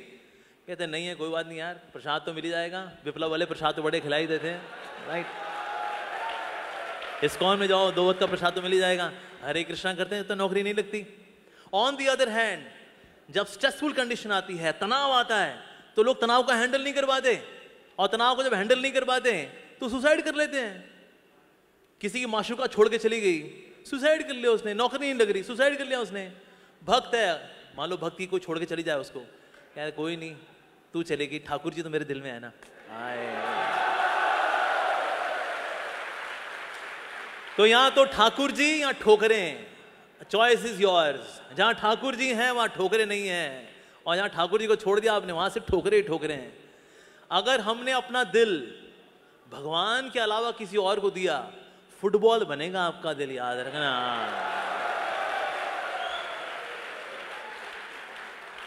[SPEAKER 2] कहते हैं नहीं है कोई बात नहीं यार, प्रसाद तो मिल ही जाएगा, विप्लव वाले प्रसाद तो बड़े खिलाई देते हैं, राइट। इस्कॉन में जाओ, 2 वक्त का प्रसाद तो मिल ही जाएगा, हरे कृष्णा करते हैं तो नौकरी नहीं लगती। ऑन दी अदर हैंड, जब स्ट्रेसफुल कंडीशन आती है, तनाव आता है, तो लोग तनाव का हैंडल नहीं कर पाते, और तनाव को जब हैंडल नहीं कर पाते तो सुसाइड कर लेते हैं। किसी की माशूका छोड़ के चली गई, सुसाइड कर लिया उसने, नौकरी नहीं लग रही, सुसाइड कर लिया उसने। भक्त है, मान लो भक्ति को छोड़ के चली जाए उसको, यार कोई नहीं तू चलेगी, ठाकुर जी तो मेरे दिल में है ना। तो यहां तो ठाकुर जी या ठोकरें, चॉइस इज योर्स। जहां ठाकुर जी हैं वहां ठोकरें नहीं है, और जहां ठाकुर जी को छोड़ दिया आपने वहां से ठोकरे ही ठोकरे हैं। अगर हमने अपना दिल भगवान के अलावा किसी और को दिया, फुटबॉल बनेगा आपका दिल, याद रखना।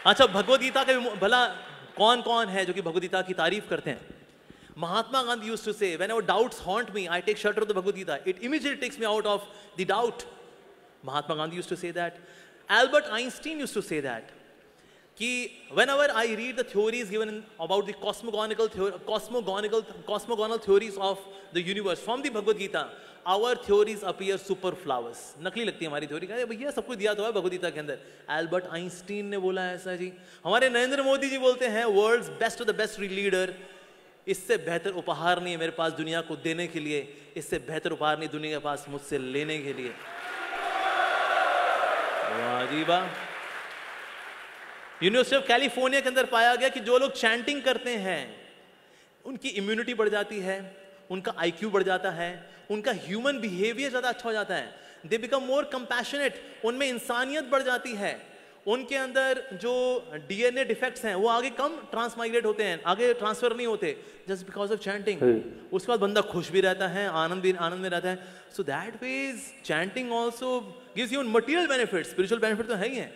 [SPEAKER 2] अच्छा, भगवद गीता के भला कौन कौन है जो कि भगवद गीता की तारीफ करते हैं? महात्मा गांधी यूज्ड टू से, whenever doubts haunt me, I take shelter of the Bhagavad Gita. It immediately takes me out of the doubt. Mahatma Gandhi used to say that. Albert Einstein used to say that. कि whenever I read the theories given about the cosmogonical theories of the universe from the Bhagavad Gita, our theories appear superfluous. नकली लगती है हमारी theory, भैया सब कुछ दिया तो है भगवद गीता के अंदर। एल्बर्ट आइंस्टीन ने बोला ऐसा जी। हमारे नरेंद्र मोदी जी बोलते हैं world's best of the best leader, इससे बेहतर उपहार नहीं है मेरे पास दुनिया को देने के लिए, इससे बेहतर उपहार नहीं दुनिया के पास मुझसे लेने के लिए। वाह जी वाह। यूनिवर्सिटी ऑफ कैलिफोर्निया के अंदर पाया गया कि जो लोग चैंटिंग करते हैं उनकी इम्यूनिटी बढ़ जाती है, उनका आईक्यू बढ़ जाता है, उनका ह्यूमन बिहेवियर ज्यादा अच्छा हो जाता है, दे बिकम मोर कंपैशनेट, उनमें इंसानियत बढ़ जाती है, उनके अंदर जो डीएनए डिफेक्ट्स हैं वो आगे कम ट्रांसमाइग्रेट होते हैं, आगे ट्रांसफर नहीं होते, जस्ट बिकॉज ऑफ चैंटिंग। उसके बाद बंदा खुश भी रहता है, आनंद में रहता है। So that means chanting also gives you material benefit, spiritual benefit तो है ही है।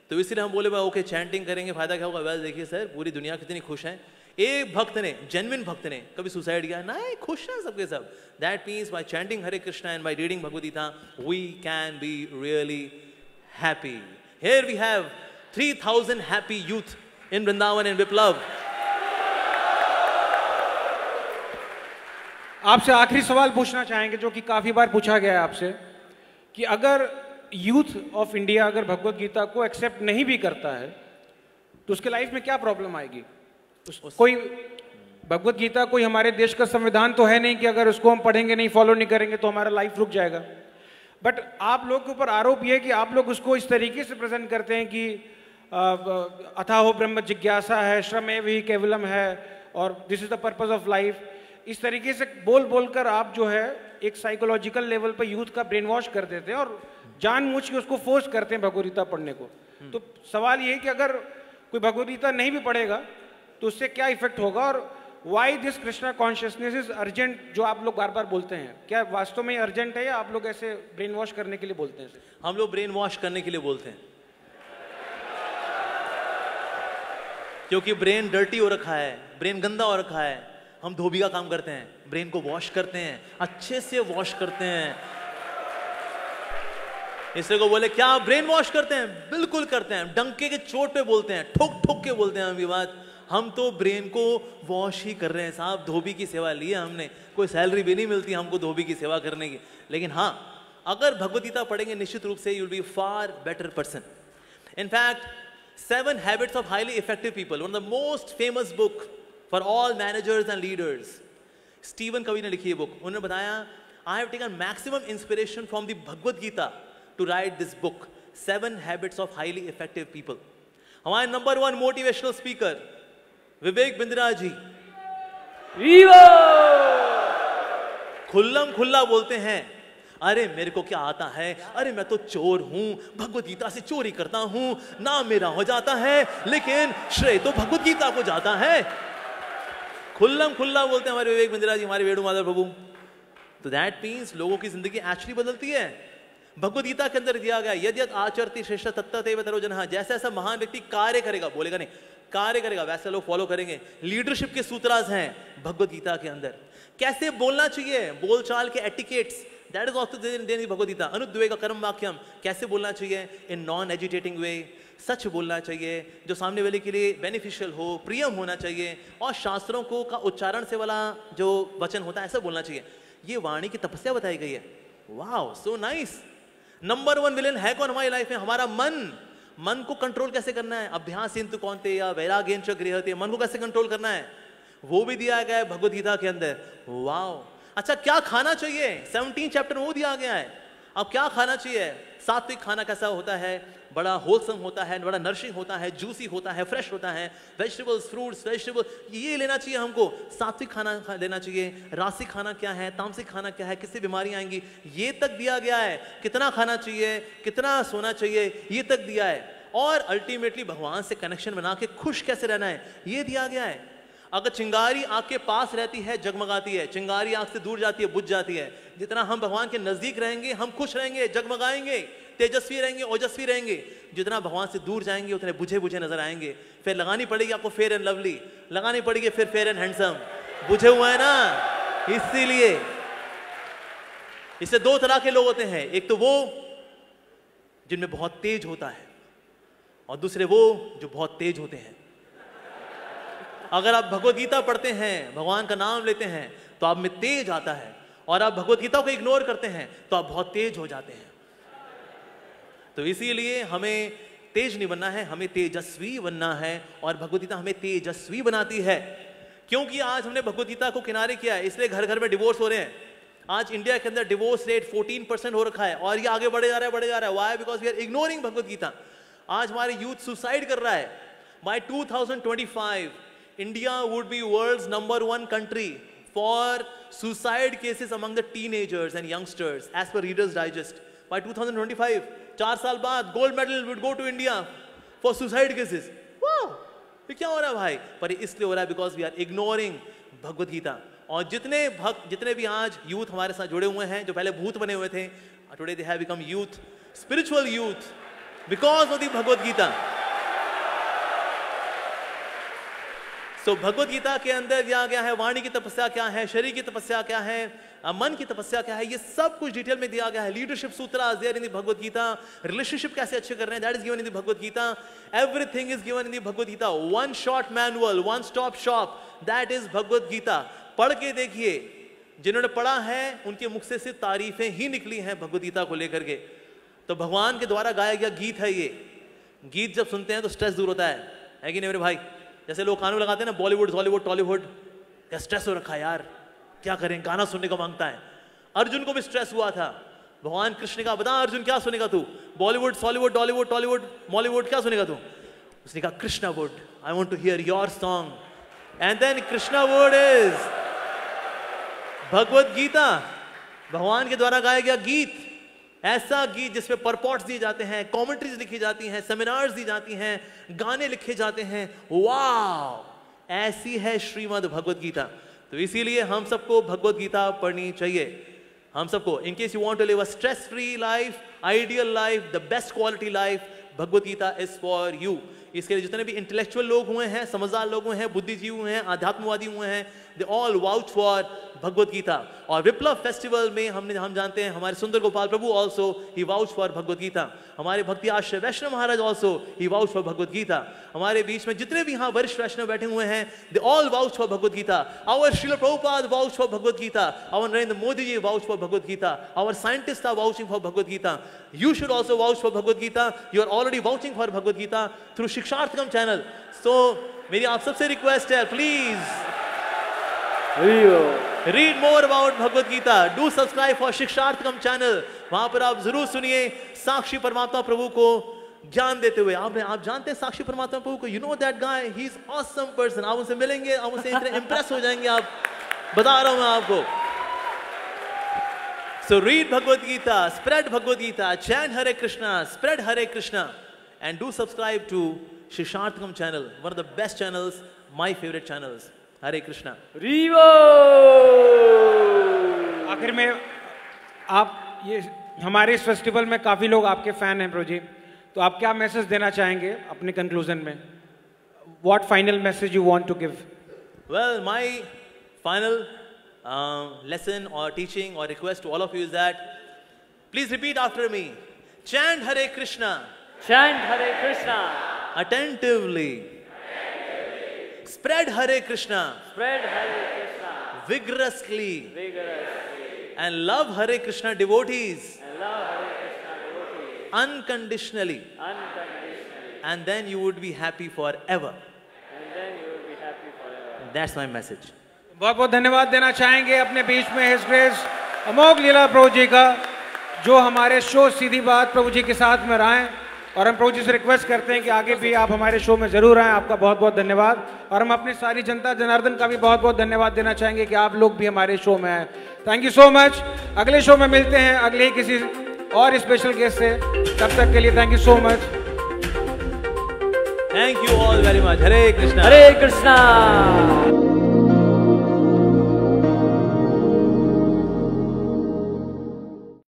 [SPEAKER 2] तो इसलिए हम बोले भाई ओके चैंटिंग करेंगे, फायदा क्या होगा? वेल देखिए सर, पूरी दुनिया कितनी खुश है। एक भक्त ने, जेन्युइन भक्त ने कभी सुसाइड किया नहीं, खुश है सबके सब। That means by chanting Hare Krishna and by reading Bhagavad Gita we can be really happy. Here we have 3,000 happy youth in Vrindavan and Viplav.
[SPEAKER 1] आपसे आखिरी सवाल पूछना चाहेंगे जो कि काफी बार पूछा गया है आपसे, कि अगर यूथ ऑफ इंडिया अगर भगवद गीता को एक्सेप्ट नहीं भी करता है तो उसके लाइफ में क्या प्रॉब्लम आएगी? कोई भगवत गीता कोई हमारे देश का संविधान तो है नहीं कि अगर उसको हम पढ़ेंगे नहीं, फॉलो नहीं करेंगे तो हमारा लाइफ रुक जाएगा। बट आप लोग के ऊपर आरोप ये है कि आप लोग उसको इस तरीके से प्रेजेंट करते हैं कि अथाहो ब्रह्म जिज्ञासा है, श्रमेव ही केवलम है, और this is the purpose of life. इस तरीके से बोल बोलकर आप जो है एक साइकोलॉजिकल लेवल पर यूथ का ब्रेन वॉश कर देते हैं और जानबूझ के उसको फोर्स करते हैं भगवद गीता पढ़ने को। तो सवाल ये है कि अगर कोई भगवद गीता नहीं भी पढ़ेगा तो उससे क्या इफेक्ट होगा, और why this Krishna consciousness is urgent, जो आप लोग बार बार बोलते हैं, क्या वास्तव में अर्जेंट है या आप लोग ऐसे ब्रेन वॉश करने के लिए बोलते हैं?
[SPEAKER 2] हम लोग ब्रेन वॉश करने के लिए बोलते हैं, क्योंकि ब्रेन डर्टी हो रखा है, ब्रेन गंदा हो रखा है। हम धोबी का काम करते हैं, ब्रेन को वॉश करते हैं, अच्छे से वॉश करते हैं। इससे को बोले क्या ब्रेन वॉश करते हैं? बिल्कुल करते हैं, डंके के चोट पे बोलते हैं, ठोक ठोक के बोलते हैं। हम ये बात, हम तो ब्रेन को वॉश ही कर रहे हैं साहब। धोबी की सेवा ली है हमने, कोई सैलरी भी नहीं मिलती हमको धोबी की सेवा करने की। लेकिन हाँ, अगर भगवद गीता पढ़ेंगे निश्चित रूप से you will be far better person. In fact 7 Habits of Highly Effective People, one of the most famous book for all managers and leaders. Steven कवि ने लिखी है बुक। उन्होंने बताया, I have taken maximum inspiration from the Bhagavad Gita to write this book, 7 Habits of Highly Effective People. हमारे number 1 motivational speaker Vivek Bindra ji खुल्लम खुल्ला बोलते हैं, अरे मेरे को क्या आता है, अरे मैं तो चोर हूं, भगवद गीता से चोरी करता हूं, नाम मेरा हो जाता है, लेकिन श्रेय तो भगवद गीता को जाता है। खुल्लम खुल्ला बोलते हैं हमारे विवेक बिंद्रा जी, हमारे वेणु माधव प्रभु। तो दैट मीन्स लोगों की जिंदगी एक्चुअली बदलती है। भगवद गीता के अंदर दिया गया, यद्यत आचरति श्रेष्ठ तत्तदेव तरो जनः, जैसा ऐसा महान व्यक्ति कार्य करेगा, बोलेगा नहीं, कार्य करेगा, वैसे लोग फॉलो करेंगे। लीडरशिप के सूत्रास हैं भगवद गीता के अंदर। कैसे बोलना चाहिए, बोलचाल के etiquettes, that is also there in Bhagavad Gita. अनुद्वेग कर्म वाक्यम, कैसे बोलना चाहिए इन नॉन एजिटेटिंग वे, सच बोलना चाहिए जो सामने वाले के लिए बेनिफिशियल हो, प्रियम होना चाहिए, और शास्त्रों को का उच्चारण से वाला जो वचन होता है ऐसा बोलना चाहिए। ये वाणी की तपस्या बताई गई है। Wow, so nice. Number 1 villain है कौन हमारी लाइफ में? हमारा मन। मन को कंट्रोल कैसे करना है? अभ्यास इंतु कौनते या वैराग्येन च गृह्यते, मन को कैसे कंट्रोल करना है वो भी दिया गया है भगवद गीता के अंदर। वाओ। अच्छा, क्या खाना चाहिए? 17 चैप्टर वो दिया गया है। अब क्या खाना चाहिए? सात्विक खाना कैसा होता है? बड़ा होलसम होता है, बड़ा नरिशिंग होता है, जूसी होता है, फ्रेश होता है, वेजिटेबल्स, फ्रूट्स, वेजिटेबल, ये लेना चाहिए हमको। सात्विक खाना लेना चाहिए। रासिक खाना क्या है, तामसिक खाना क्या है, किससे बीमारियां आएंगी, ये तक दिया गया है। कितना खाना चाहिए, कितना सोना चाहिए, ये तक दिया है। और अल्टीमेटली भगवान से कनेक्शन बना के खुश कैसे रहना है, ये दिया गया है। अगर चिंगारी आग के पास रहती है जगमगाती है, चिंगारी आग से दूर जाती है बुझ जाती है। जितना हम भगवान के नजदीक रहेंगे हम खुश रहेंगे, जगमगाएंगे, तेजस्वी रहेंगे, ओजस्वी रहेंगे। जितना भगवान से दूर जाएंगे उतने बुझे बुझे नजर आएंगे। फिर लगानी पड़ेगी आपको फेयर एंड लवली, लगानी पड़ेगी फिर फेयर एंड हैंडसम। बुझे हुए हैं ना, इसीलिए इससे 2 तरह के लोग होते हैं। एक तो वो जिनमें बहुत तेज होता है, और दूसरे वो जो बहुत तेज होते हैं। अगर आप भगवद गीता पढ़ते हैं, भगवान का नाम लेते हैं, तो आप में तेज आता है, और आप भगवद गीता को इग्नोर करते हैं तो आप बहुत तेज हो जाते हैं। तो इसीलिए हमें तेज नहीं बनना है, हमें तेजस्वी बनना है, और भगवद गीता हमें तेजस्वी बनाती है। क्योंकि आज हमने भगवद गीता को किनारे किया है, इसलिए घर घर में डिवोर्स हो रहे हैं। आज इंडिया के अंदर डिवोर्स रेट 14% हो रखा है, और ये आगे बढ़े जा रहा है, बढ़े जा रहा है। Why? Because we are ignoring Bhagavad Gita. आज हमारे यूथ सुसाइड कर रहा है। बाय 2025 India would be world's number 1 country for suicide cases among the teenagers and youngsters as per Reader's Digest. By 2025, 4 साल बाद gold medal would go to India for suicide cases. Wow! ये क्या हो रहा है भाई? पर इसलिए हो रहा है because we are ignoring Bhagavad Gita. और जितने भक्त, जितने भी आज यूथ हमारे साथ जुड़े हुए हैं, जो पहले भूत बने हुए थे, today they have become youth, spiritual youth, because of the Bhagavad Gita. तो भगवद गीता के अंदर दिया गया है वाणी की तपस्या क्या है, शरीर की तपस्या क्या है, मन की तपस्या क्या है, ये सब कुछ डिटेल में दिया गया है। लीडरशिप सूत्र there in the Bhagavad Gita. Relationship कैसे अच्छे कर रहे हैं, that is given in the Bhagavad Gita. Everything is given in the Bhagavad Gita. One shot manual, one stop shop, that is Bhagavad Gita. पढ़ के देखिए, जिन्होंने पढ़ा है उनके मुख से सिर्फ तारीफें ही निकली हैं भगवद गीता को लेकर के। तो भगवान के द्वारा गाया गया गीत है ये। गीत जब सुनते हैं तो स्ट्रेस दूर होता है, है कि नहीं मेरे भाई? जैसे लोग कानों लगाते हैं ना, बॉलीवुड हॉलीवुड टॉलीवुड, क्या स्ट्रेस हो रखा है यार, क्या करें, गाना सुनने को मांगता है। अर्जुन को भी स्ट्रेस हुआ था। भगवान कृष्ण का, बता अर्जुन क्या सुनेगा तू? Bollywood Hollywood Tollywood Tollywood Mollywood, क्या सुनेगा तू? उसने कहा Krishna wood, I want to hear your song. And then Krishna wood is Bhagavad Gita, भगवान के द्वारा गाया गया गीत, ऐसा गीत जिसमें परपॉट्स दिए जाते हैं, कमेंट्रीज लिखी जाती हैं, सेमिनार्स दी जाती हैं, गाने लिखे जाते हैं। वाह, ऐसी है श्रीमद् भगवत गीता। तो इसीलिए हम सबको भगवत गीता पढ़नी चाहिए, हम सबको। In case you want to live a stress free life, ideal life, the best quality life, Bhagavad Gita is for you. इसके लिए जितने भी इंटेलेक्चुअल लोग हुए हैं, समझदार लोग हुए हैं, बुद्धिजीवी हुए हैं, आध्यात्मवादी हुए हैं, they all vouch for Bhagavad Gita. और विप्लव फेस्टिवल में हम जानते हैं हमारे सुंदर गोपाल प्रभु also he vouch for Bhagavad Gita. हमारे भक्ति आश्रय वैष्णव महाराज also he vouch for Bhagavad Gita. हमारे बीच में जितने भी यहाँ वरिष्ठ वैष्णव बैठे हुए हैं, they all vouch for Bhagavad Gita. Our Shrila Prabhupada vouch for Bhagavad Gita, our Narendra Modi ji vouch for Bhagavad Gita, our scientist are vouching for Bhagavad Gita. You should also vouch for Bhagavad Gita. You are already vouching for Bhagavad Gita through Shiksharthakam channel. So मेरी आप सबसे request है, please read more about Bhagavad Gita. Do subscribe for Shiksharthakam channel. वहां पर आप जरूर सुनिए साक्षी परमात्मा प्रभु को ज्ञान देते हुए। आप जानते हैं साक्षी परमात्मा प्रभु को, you know that guy, he is awesome person. आप उनसे मिलेंगे, आप उनसे इतने impress हो जाएंगे, आप बता रहा हूं मैं आपको। So read Bhagavad Gita, spread Bhagavad Gita, chant Hare Krishna, spread Hare Krishna, and do subscribe to Shiksharthakam channel, one of the best channels, my favorite channels. Hare Krishna.
[SPEAKER 3] Rivo!
[SPEAKER 1] आखिर में आप ये हमारे इस फेस्टिवल में काफ़ी लोग आपके फ़ैन हैं प्रभु जी, तो आप क्या मैसेज देना चाहेंगे अपने कंक्लूजन में? What final message you want to give?
[SPEAKER 2] Well, my final lesson or teaching or request to all of you is that please repeat after me. Chant Hare Krishna.
[SPEAKER 3] Chant Hare Krishna.
[SPEAKER 2] Attentively. Spread Hare Krishna.
[SPEAKER 3] Spread Hare Krishna.
[SPEAKER 2] Vigorously.
[SPEAKER 3] Vigorously.
[SPEAKER 2] And love Hare Krishna devotees.
[SPEAKER 3] And love Hare Krishna devotees.
[SPEAKER 2] Unconditionally.
[SPEAKER 3] Unconditionally.
[SPEAKER 2] And then you would be happy forever.
[SPEAKER 3] And then you will be happy forever.
[SPEAKER 2] That's my message.
[SPEAKER 1] बहुत बहुत धन्यवाद देना चाहेंगे अपने बीच में his grace Amogh Lila Prabhu ji का, जो हमारे शो सीधी बात प्रभु जी के साथ में रहें। और हम प्रभु जी से रिक्वेस्ट करते हैं कि आगे भी आप हमारे शो में जरूर आएँ। आपका बहुत बहुत धन्यवाद। और हम अपनी सारी जनता जनार्दन का भी बहुत बहुत धन्यवाद देना चाहेंगे कि आप लोग भी हमारे शो में आए। Thank you so much. अगले शो में मिलते हैं अगले ही किसी और स्पेशल गेस्ट से। तब तक के लिए thank you so much.
[SPEAKER 2] Thank you all very much. Hare Krishna.
[SPEAKER 3] Hare Krishna.